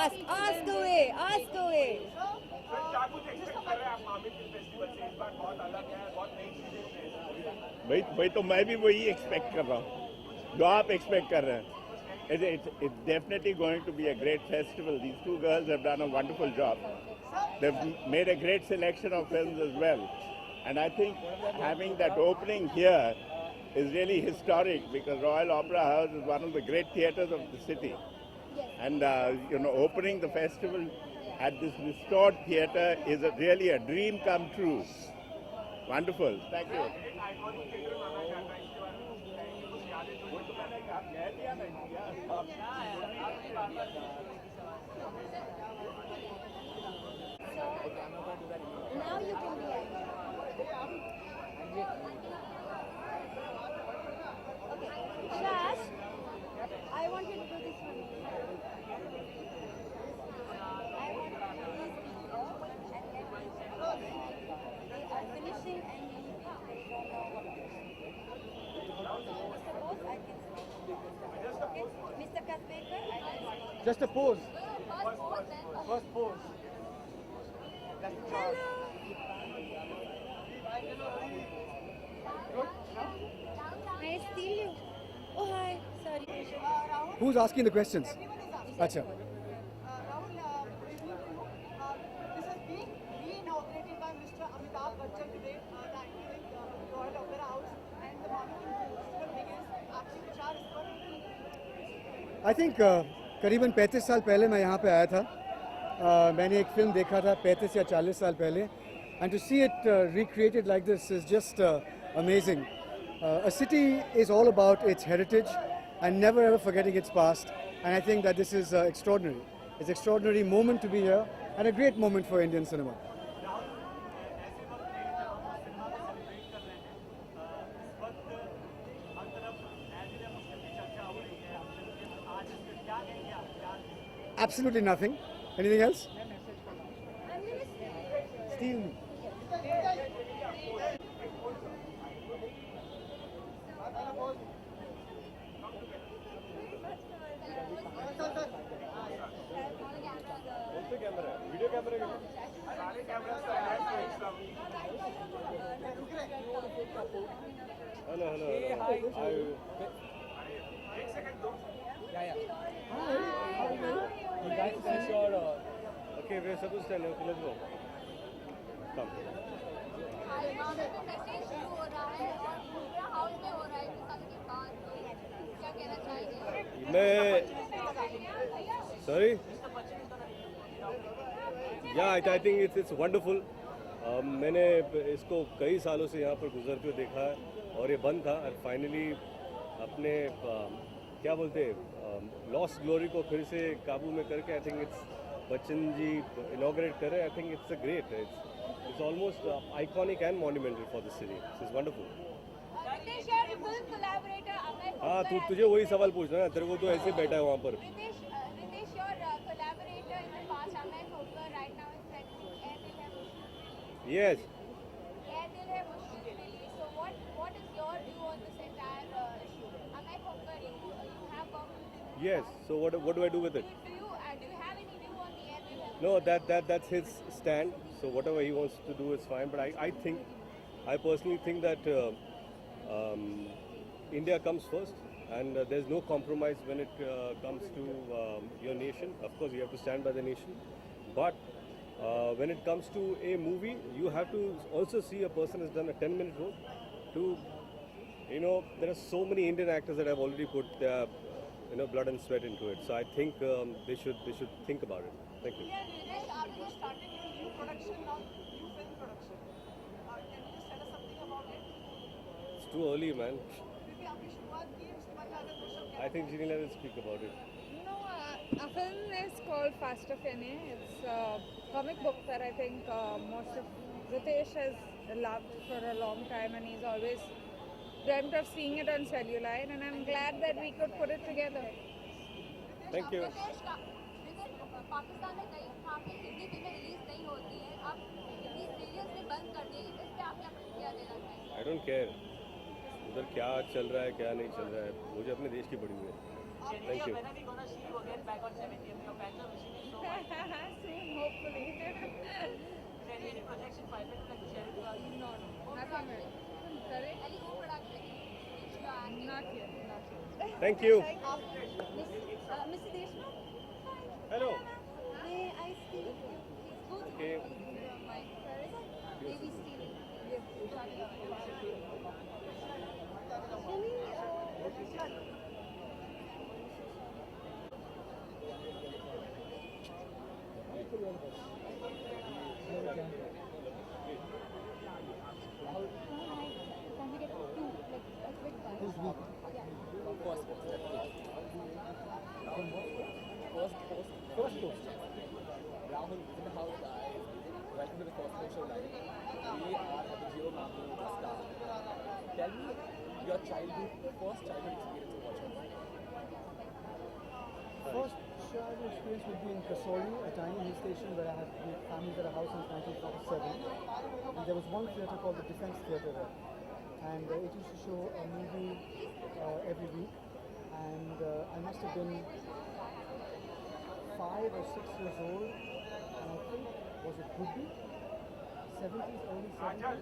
Ask away, ask away. क्या कुछ expect कर रहे हैं आप मामी फिल्म फेस्टिवल से? इस बार बहुत अलग है, बहुत नई चीजें हैं। भाई तो मैं भी वही एक्सपेक्ट कर रहा हूँ जो आप एक्सपेक्ट कर रहे हैं. It's definitely going to be a great festival. These two girls have done a wonderful job. They've made a great selection of films as well. And I think having that opening here is really historic because Royal Opera House is one of the great theatres of the city. And, opening the festival at this restored theatre is really a dream come true. Wonderful. Thank you. एक iconic theatre माना जाता है, इसके बारे में कुछ कहेंगे, कुछ यादें जो तो मैंने कह दिया ना Now you can be angry. Okay, Shash, I want you to do this for me. I want you to please be off and let me they are finishing and you need to perform now. Suppose I can okay. Mr. Kasbekar, I can Just a pose. First pose. Hello. I steal you. Oh hi, sorry. Who's asking the questions? Acha. Rahul, this is being re-inaugurated by Mr. Amitabh Bachchan today, the iconic Royal Opera House, and the Mami Festival begins. आपके विचार इस पर? I think करीबन 35 साल पहले मैं यहाँ पे आया था. मैंने एक फिल्म देखा था 35 या 40 साल पहले. And to see it recreated like this is just amazing. A city is all about its heritage and never ever forgetting its past. And I think that this is extraordinary. It's an extraordinary moment to be here and a great moment for Indian cinema. Absolutely nothing. Anything else? Steal me. Video कैमरे सारे camera का add तो extra hello एक second दो You guys finish your Okay, we're supposed to tell you. Let's go. Come. Sorry? Yeah, I think it's wonderful. मैंने इसको कई सालों से यहाँ पर गुजरते हुए देखा है और ये बंद था और फाइनली अपने क्या बोलते हैं लॉस्ट ग्लोरी को फिर से काबू में करके I think it's Bachchan ji inaugurate करे. I think it's a great. It's almost iconic and monumental for the city. It's wonderful. हाँ तुझे वही सवाल पूछना है. तेरे को तो ऐसे बैठा है वहाँ पर. Yes. So what is your view on this entire issue? Amit Hokkar, you have worked with him. Yes. So what do I do with it? Do you have any view on the airtel? No, that's his stand. So whatever he wants to do is fine. But I personally think that India comes first, and there's no compromise when it comes to your nation. Of course, you have to stand by the nation, but when it comes to a movie, you have to also see a person has done a 10-minute role. There are so many Indian actors that have already put their blood and sweat into it. So I think they should think about it. Thank you. Yeah, Nilesh, after you started your new production now, new film production, can you just tell us something about it? It's too early, man. क्योंकि आपकी शुरुआत की है, उसके बाद अगर कुछ हम I think Srinila will speak about it. Our film is called Fast of NA. It's a comic book that I think most of Ritesh has loved for a long time, and he's always dreamt of seeing it on celluloid, and I'm glad that we could put it together. Thank you. Pakistan में कई वहाँ पे हिंदी फिल्में release नहीं होती है. आप Hindi serials में बंद कर दिए. इस पे आप क्या प्रतिक्रिया देना चाहेंगे? I don't care. उधर क्या चल रहा है क्या नहीं चल रहा है, मुझे अपने देश की पड़ी हुई है. Thank you. When are we gonna see you again back on 70th? Your fans are missing you so much. Soon, hopefully. Any projects in pipeline you'd like to share with us? No, nothing yet. Sorry? Any co-production which you are acting? Not yet, not yet. Thank you. Mr. Deshmukh, Hello. may I speak? Okay. Maybe stealing. Can we get two, like a quick one? Who's weak? First post. Rahul, in the house, guys. Welcome to the first post show live. We are at the Jio Mamu Star. Tell me your first childhood experience of watching. First childhood experience would be in Kasori, a tiny hill station where I had families at a house since 1947. And there was one theatre called the Defense Theatre there. And it used to show a movie every week. And I must have been 5 or 6 years old. And I think, was it Gubbi? 70s, early 70s.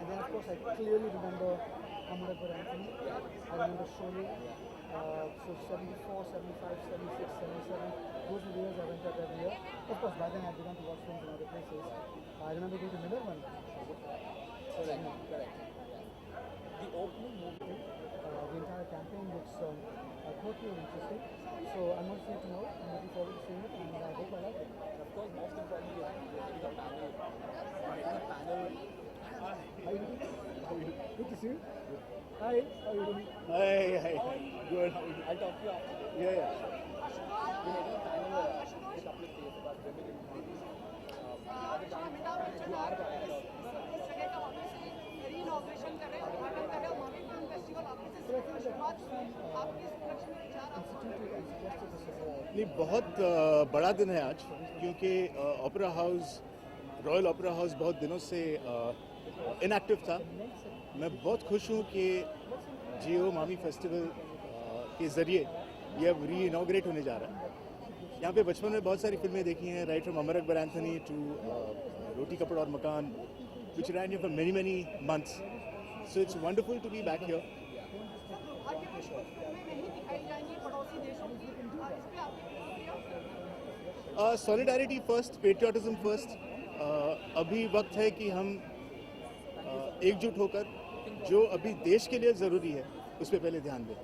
And then, of course, I clearly remember Amar Akbar Anthony. I remember Sholay. So 74, 75, 76, 77. Those were the years I went out every year. Of course, by then I began to watch films in other places. I remember going to Miller one. Correct. The opening movie. The entire campaign looks totally interesting. So I'm not sure to know. I'm looking forward to seeing it, and I hope I like it. Of course, most importantly, you're making a panel. How are you doing? Good to see you. Hi, how are you doing? Hi. Good. I'll talk to you after. Yeah. You're making a panel with a couple of days about women in movies. At the time, you are a director. इस जगह का वापस री-इनॉग्रेशन करें, उद्घाटन करें और Mavi film festival वापस से शुरुआत आपकी इस प्रोडक्शन में विचार आप नहीं, बहुत बड़ा दिन है आज, क्योंकि opera house, royal opera house बहुत दिनों से इनएक्टिव था। मैं बहुत खुश हूँ कि जियो मामी फेस्टिवल के ज़रिए ये अब री इनॉग्रेट होने जा रहा है। यहाँ पे बचपन में बहुत सारी फिल्में देखी हैं, right from Amar Akbar Anthony to Roti Kapda aur मकान, which ran here for many months. So it's wonderful to be back here. Solidarity first, patriotism first. अभी वक्त है कि हम एकजुट होकर जो अभी देश के लिए ज़रूरी है उस पर पहले ध्यान दें।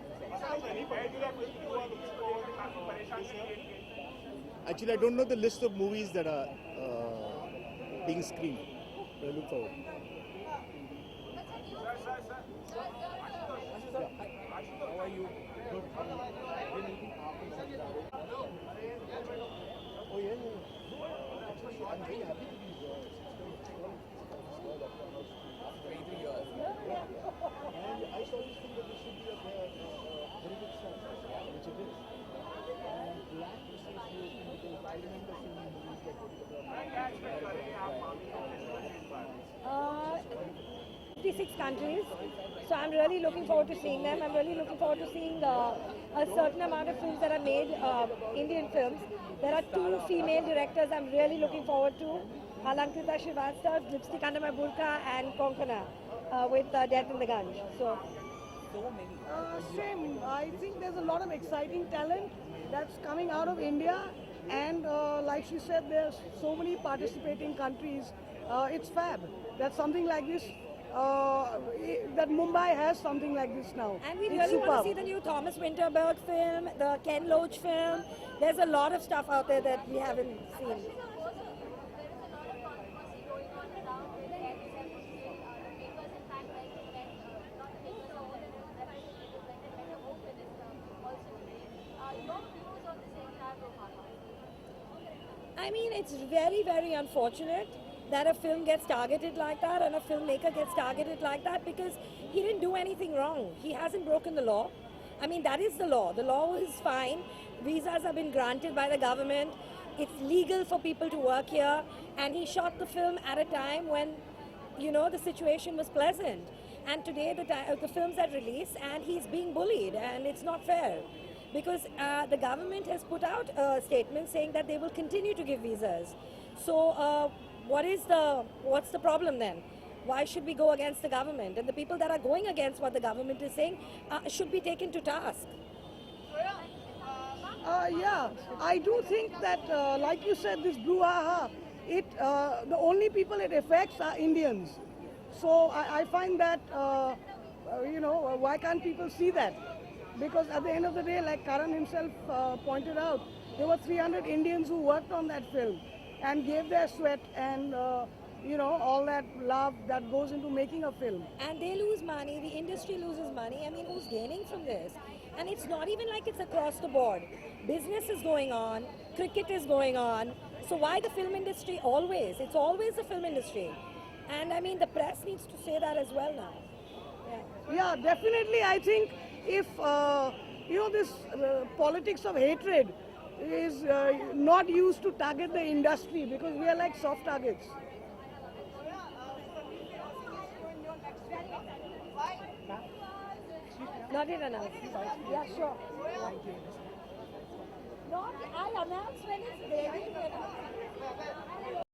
Actually, I don't know the list of movies that are being screened. I look forward. How are you? Good. We're meeting after Sanjay. Oh yeah. Actually, I'm very happy to be here. After 23 years. And I always think that this should be a very good start, which it is. And glad to see you because I remember seeing movies like Roti 56 countries, so I'm really looking forward to seeing them. I'm really looking forward to seeing a certain amount of films that are made, Indian films. There are 2 female directors I'm really looking forward to, Alankrita Srivastava, Lipstick Under My Burqa, and Konkona with Death in the Ganj. So many. Same. I think there's a lot of exciting talent that's coming out of India, and like she said, there's so many participating countries. It's fab. That's something like this. That Mumbai has something like this now. And we It's really want superb. to see the new Thomas Winterberg film, the Ken Loach film. There's a lot of stuff out there that we haven't seen. There is a lot of controversy going on around with the papers, in fact, like not the papers, all the representatives, like the head of Home Minister also today. Your views on this entire Rohana? I mean, it's very, very unfortunate that a film gets targeted like that and a filmmaker gets targeted like that because he didn't do anything wrong. He hasn't broken the law. I mean, that is the law. The law is fine. Visas have been granted by the government. It's legal for people to work here. And he shot the film at a time when, you know, the situation was pleasant. And today the films are released and he's being bullied, and it's not fair. Because the government has put out a statement saying that they will continue to give visas. So what's the problem then? Why should we go against the government? And the people that are going against what the government is saying should be taken to task. Yeah, I do think that, like you said, this brouhaha, the only people it affects are Indians. So I find that, why can't people see that? Because at the end of the day, like Karan himself pointed out, there were 300 Indians who worked on that film and gave their sweat and, all that love that goes into making a film. And they lose money, the industry loses money. I mean, who's gaining from this? And it's not even like it's across the board. Business is going on, cricket is going on. So why the film industry always? It's always the film industry. And I mean, the press needs to say that as well now. Yeah, definitely. I think if, this politics of hatred is not used to target the industry, because we are like soft targets. Not yet announced. Yeah, sure. Not, I'll announce when it's ready.